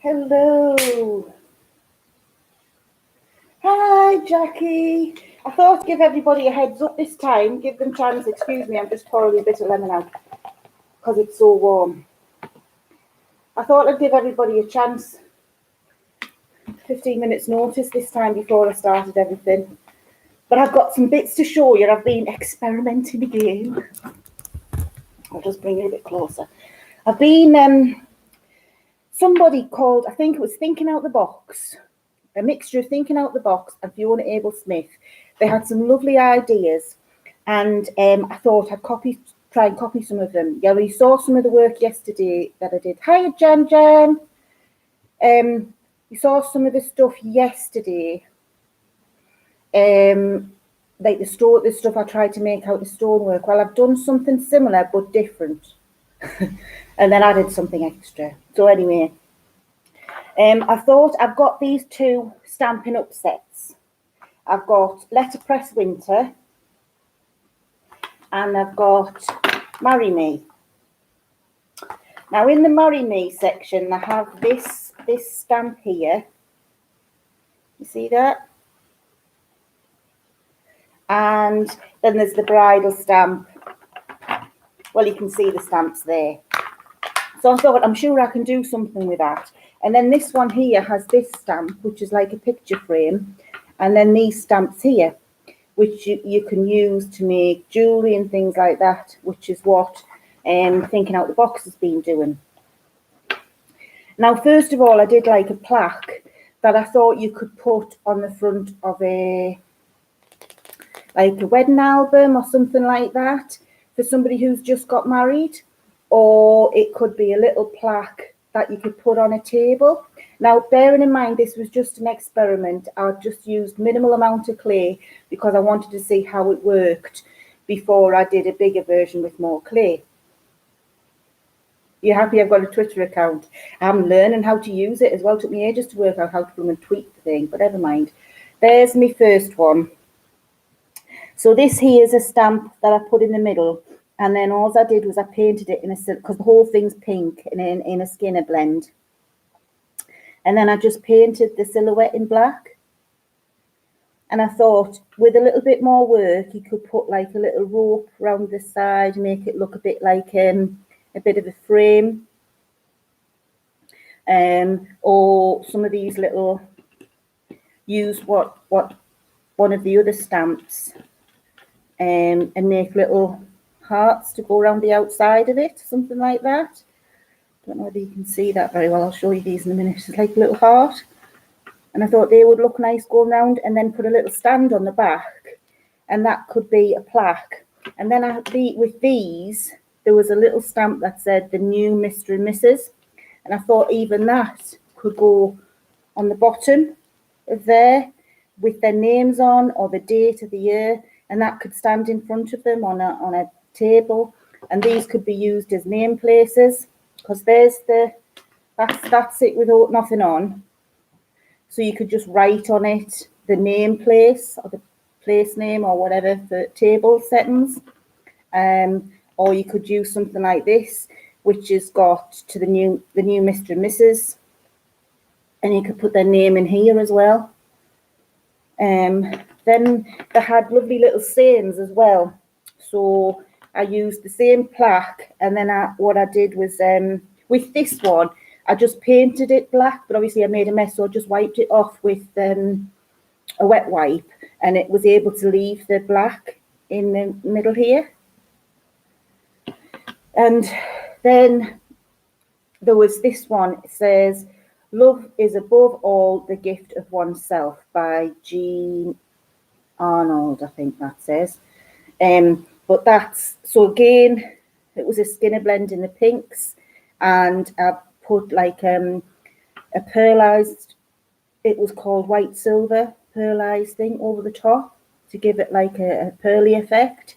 Hello. Hi, Jackie. I thought I'd give everybody a heads up this time, give them chance. Excuse me, I'm just pouring a bit of lemon out because it's so warm. I thought I'd give everybody a chance. 15 minutes notice this time before I started everything. But I've got some bits to show you. I've been experimenting again. I'll just bring it a bit closer. I've been, somebody called, I think it was Thinking Out the Box, a mixture of Thinking Out the Box and Fiona Abel Smith. They had some lovely ideas, and I thought I'd try and copy some of them. Yeah, we saw some of the work yesterday that I did. Hiya, Jan. We saw some of the stuff yesterday. Like the stuff I tried to make out of stonework. Well, I've done something similar but different, and then added something extra. So anyway, I thought I've got these two Stampin' Up sets. I've got Letterpress Winter and I've got Marry Me. Now in the Marry Me section, I have this stamp here. You see that? And then there's the bridal stamp. Well, you can see the stamps there. So I thought, I'm sure I can do something with that. And then this one here has this stamp, which is like a picture frame. And then these stamps here, which you can use to make jewellery and things like that, which is what Thinking Out the Box has been doing. Now, first of all, I did like a plaque that I thought you could put on the front of a wedding album or something like that for somebody who's just got married, or it could be a little plaque that you could put on a table. Now, bearing in mind this was just an experiment, I just used minimal amount of clay because I wanted to see how it worked before I did a bigger version with more clay. You happy I've got a Twitter account? I'm learning how to use it as well. It took me ages to work out how to come and tweet the thing, but never mind. There's my first one. So this here is a stamp that I put in the middle, and then all I did was I painted it in a silk, because the whole thing's pink and in a Skinner blend. And then I just painted the silhouette in black. And I thought with a little bit more work, you could put like a little rope around the side, make it look a bit like a bit of a frame. Or some of these little, use what one of the other stamps and make little hearts to go around the outside of it, something like that. Don't know whether you can see that very well. I'll show you these in a minute. It's like a little heart. And I thought they would look nice going round, and then put a little stand on the back, and that could be a plaque. And then with these, there was a little stamp that said the new Mr. and Mrs. And I thought even that could go on the bottom of there with their names on, or the date of the year, and that could stand in front of them on a table. And these could be used as name places, because there's that's it without nothing on. So you could just write on it the name place or the place name or whatever for table settings. Or you could use something like this, which has got to the new Mr. and Mrs. And you could put their name in here as well. Then they had lovely little sayings as well. So I used the same plaque, and then what I did was with this one, I just painted it black, but obviously I made a mess, so I just wiped it off with a wet wipe, and it was able to leave the black in the middle here. And then there was this one. It says, "Love is above all the gift of oneself," by Jean Arnold, I think that says. But that's, so again, it was a Skinner blend in the pinks, and I put like a pearlized, it was called white silver pearlized thing over the top to give it like a pearly effect.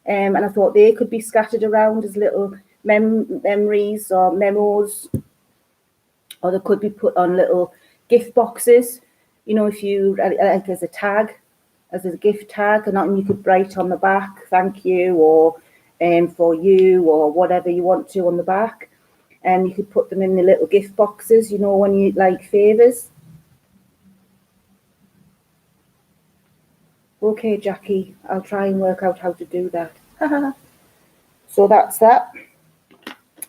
And I thought they could be scattered around as little memories or memos, or they could be put on little gift boxes, you know, if you like as a tag, as a gift tag, and you could write on the back, thank you, or for you, or whatever you want to on the back. and you could put them in the little gift boxes, you know, when you like favours. Okay, Jackie, I'll try and work out how to do that. So that's that.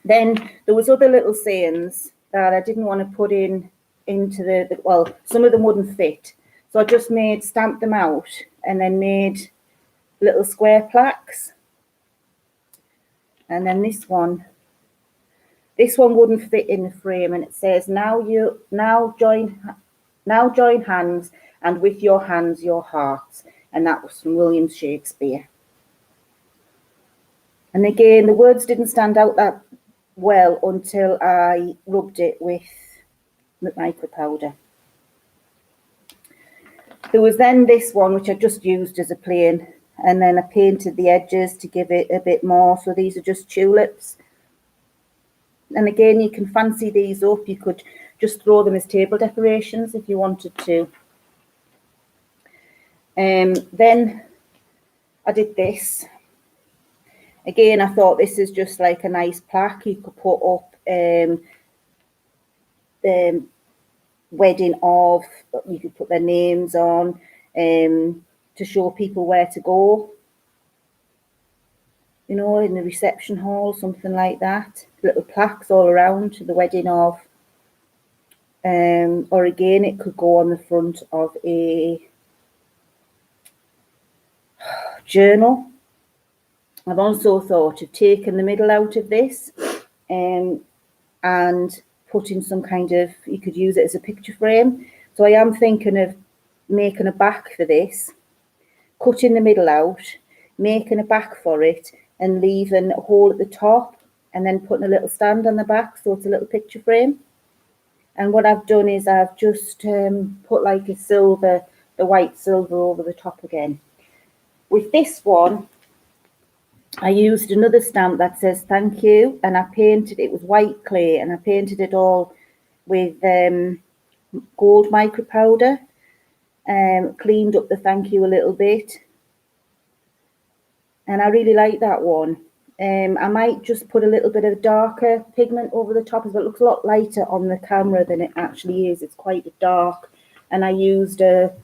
Then there was other little sayings that I didn't want to put into the well, some of them wouldn't fit. So I just stamped them out and then made little square plaques. And then this one wouldn't fit in the frame, and it says, now join hands, and with your hands your hearts. And that was from William Shakespeare. And again, the words didn't stand out that well until I rubbed it with micro powder. There was then this one which I just used as a plain, and then I painted the edges to give it a bit more. So these are just tulips. And again, you can fancy these up. You could just throw them as table decorations if you wanted to. Then I did this. Again, I thought this is just like a nice plaque you could put up the wedding of, you could put their names on to show people where to go, you know, in the reception hall, something like that. Little plaques all around to the wedding of. Or again, it could go on the front of a journal. I've also thought of taking the middle out of this and putting some kind of, you could use it as a picture frame. So I am thinking of making a back for this, cutting the middle out, making a back for it, and leaving a hole at the top, and then putting a little stand on the back so it's a little picture frame. And what I've done is I've just put like a silver, the white silver over the top again. With this one, I used another stamp that says thank you, and I painted, it was white clay, and I painted it all with gold micro powder, cleaned up the thank you a little bit. And I really like that one. I might just put a little bit of darker pigment over the top, as it looks a lot lighter on the camera than it actually is. It's quite dark, and I used a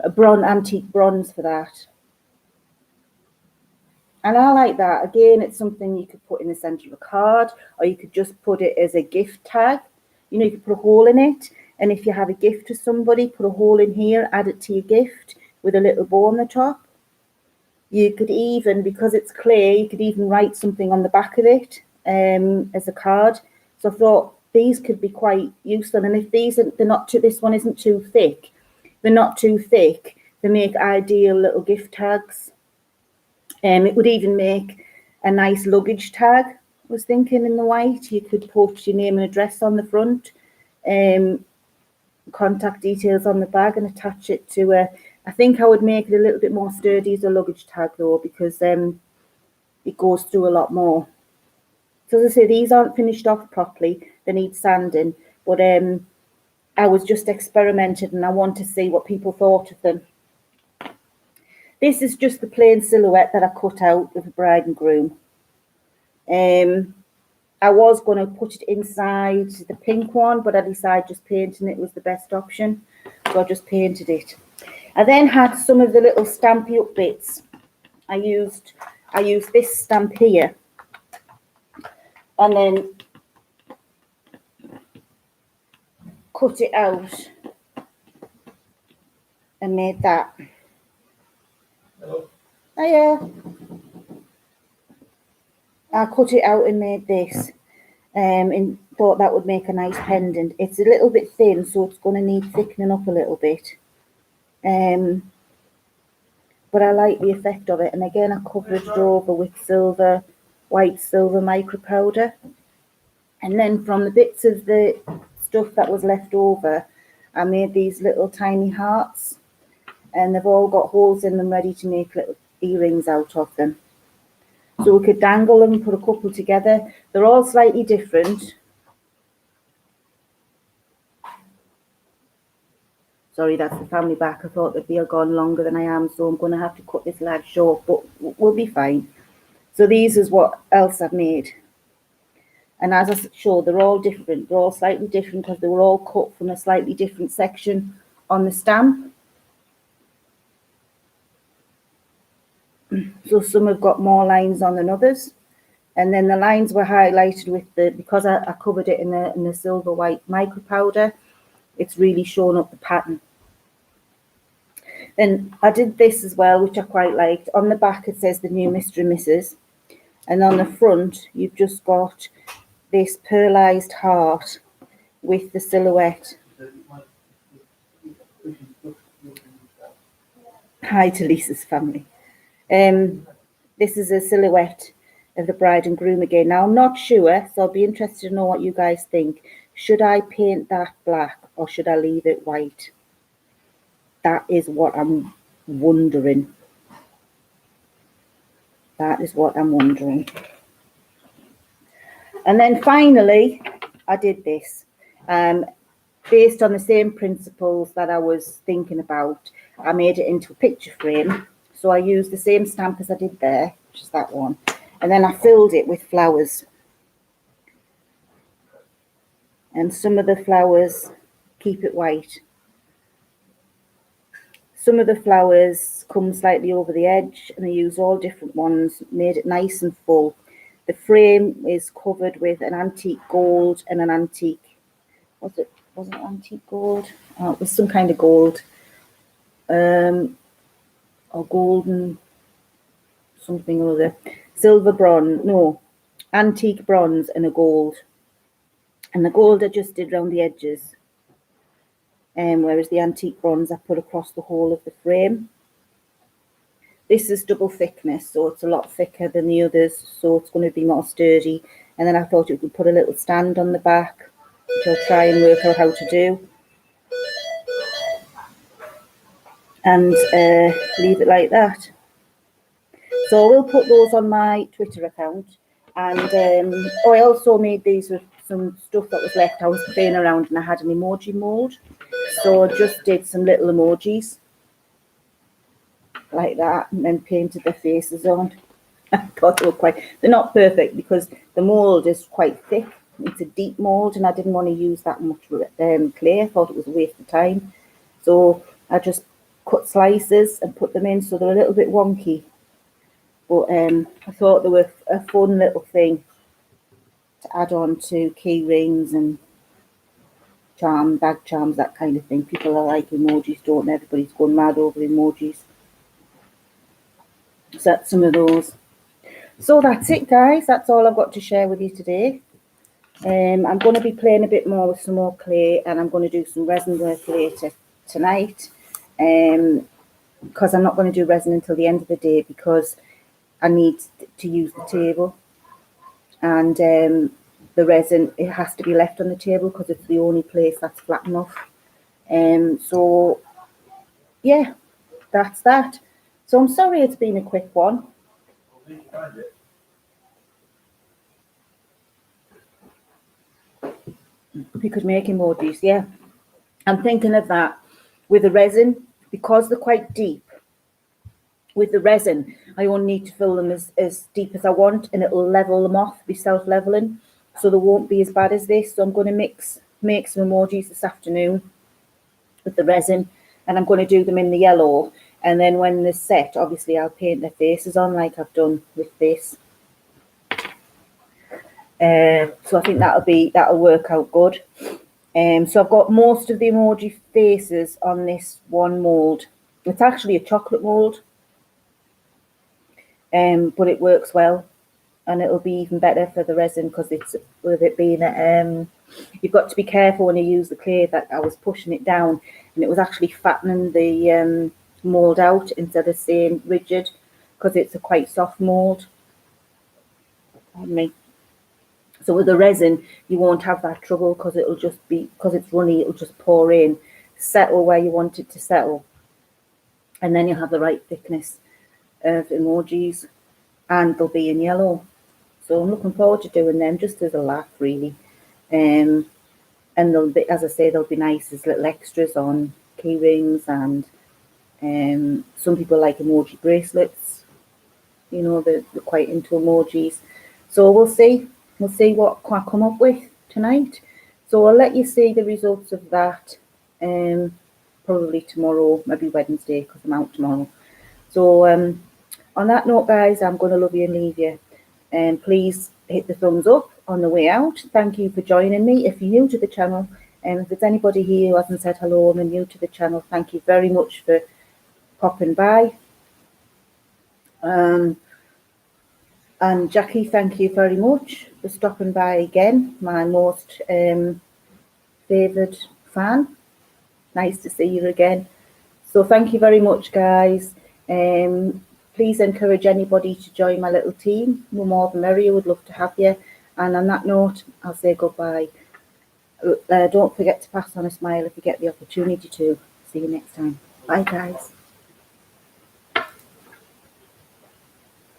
antique bronze for that. And I like that. Again, it's something you could put in the centre of a card, or you could just put it as a gift tag. You know, you could put a hole in it, and if you have a gift to somebody, put a hole in here, add it to your gift with a little bow on the top. You could even, because it's clay, you could even write something on the back of it as a card. So I thought these could be quite useful. And if this one isn't too thick, they're not too thick, they make ideal little gift tags. It would even make a nice luggage tag, I was thinking, in the white. You could put your name and address on the front, contact details on the bag, and attach it to I think I would make it a little bit more sturdy as a luggage tag though, because it goes through a lot more. So as I say, these aren't finished off properly, they need sanding, but I was just experimenting and I want to see what people thought of them. This is just the plain silhouette that I cut out of the bride and groom. I was going to put it inside the pink one, but I decided just painting it was the best option, so I just painted it. I then had some of the little stampy up bits. I used this stamp here, and then cut it out and made that. Hello. Hiya. I cut it out and made this, and thought that would make a nice pendant. It's a little bit thin, so it's going to need thickening up a little bit. But I like the effect of it. And again, I covered it over with white silver micro powder. And then from the bits of the stuff that was left over, I made these little tiny hearts. And they've all got holes in them ready to make little earrings out of them. So we could dangle them, put a couple together. They're all slightly different. Sorry, that's the family back. I thought they'd be gone longer than I am, so I'm going to have to cut this live short, but we'll be fine. So these is what else I've made. And as I showed, they're all different. They're all slightly different because they were all cut from a slightly different section on the stamp. So some have got more lines on than others. And then the lines were highlighted with because I covered it in the silver white micro powder, it's really shown up the pattern. Then I did this as well, which I quite liked. On the back it says the new Mr. and Mrs. And on the front you've just got this pearlized heart with the silhouette. Hi to Lisa's family. This is a silhouette of the bride and groom again. Now I'm not sure, so I'll be interested to know what you guys think. Should I paint that black or should I leave it white? That is what I'm wondering. That is what I'm wondering. And then finally, I did this. Based on the same principles that I was thinking about, I made it into a picture frame. So I used the same stamp as I did there, which is that one. And then I filled it with flowers. And some of the flowers, keep it white. Some of the flowers come slightly over the edge, and I used all different ones, made it nice and full. The frame is covered with an antique gold and an antique, wasn't it antique gold? Oh, it was some kind of gold, or golden something or other. Silver bronze, no, antique bronze and a gold. And the gold I just did around the edges. Whereas the antique bronze I put across the whole of the frame. This is double thickness, so it's a lot thicker than the others, so it's going to be more sturdy. And then I thought you could put a little stand on the back, which I'll try and work out how to do. And leave it like that. So I will put those on my Twitter account. And I also made these with some stuff that was left. I was playing around and I had an emoji mold. So I just did some little emojis like that and then painted their faces on. I thought they were they're not perfect because the mold is quite thick. It's a deep mold and I didn't want to use that much clay. I thought it was a waste of time. So I just cut slices and put them in, so they're a little bit wonky. But I thought they were a fun little thing to add on to key rings and bag charms, that kind of thing. People are like emojis, don't they? Everybody's going mad over emojis. So that's some of those. So that's it, guys. That's all I've got to share with you today. I'm going to be playing a bit more with some more clay, and I'm going to do some resin work later tonight. Because I'm not going to do resin until the end of the day because I need to use the table. And the resin, it has to be left on the table because it's the only place that's flat enough. So yeah, that's that. So I'm sorry it's been a quick one. We could make emojis, yeah. I'm thinking of that with the resin, because they're quite deep. With the resin, I only need to fill them as deep as I want, and it'll level them off, be self-leveling, so they won't be as bad as this. So I'm going to make some emojis this afternoon with the resin, and I'm going to do them in the yellow. And then when they're set, obviously I'll paint their faces on like I've done with this. So I think that'll work out good. So I've got most of the emoji faces on this one mold. It's actually a chocolate mold, but it works well, and it'll be even better for the resin because it's with it being you've got to be careful when you use the clay that I was pushing it down, and it was actually fattening the mold out instead of staying rigid because it's a quite soft mold. Pardon me. So with the resin, you won't have that trouble because it'll just be, because it's runny, it'll just pour in, settle where you want it to settle. And then you'll have the right thickness of emojis, and they'll be in yellow. So I'm looking forward to doing them just as a laugh, really. And they'll be, as I say, they'll be nice as little extras on key rings, and some people like emoji bracelets. You know, they're quite into emojis. So we'll see. we'll see what I come up with tonight. So I'll let you see the results of that probably tomorrow, maybe Wednesday, because I'm out tomorrow. So on that note, guys, I'm going to love you and leave you. And please hit the thumbs up on the way out. Thank you for joining me. If you're new to the channel, and if there's anybody here who hasn't said hello and are new to the channel, thank you very much for popping by. And Jackie, thank you very much for stopping by again, my most favoured fan. Nice to see you again. So thank you very much, guys. Please encourage anybody to join my little team. The more the merrier, would love to have you. And on that note, I'll say goodbye. Don't forget to pass on a smile if you get the opportunity to. See you next time. Bye, guys.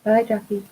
Bye, Jackie.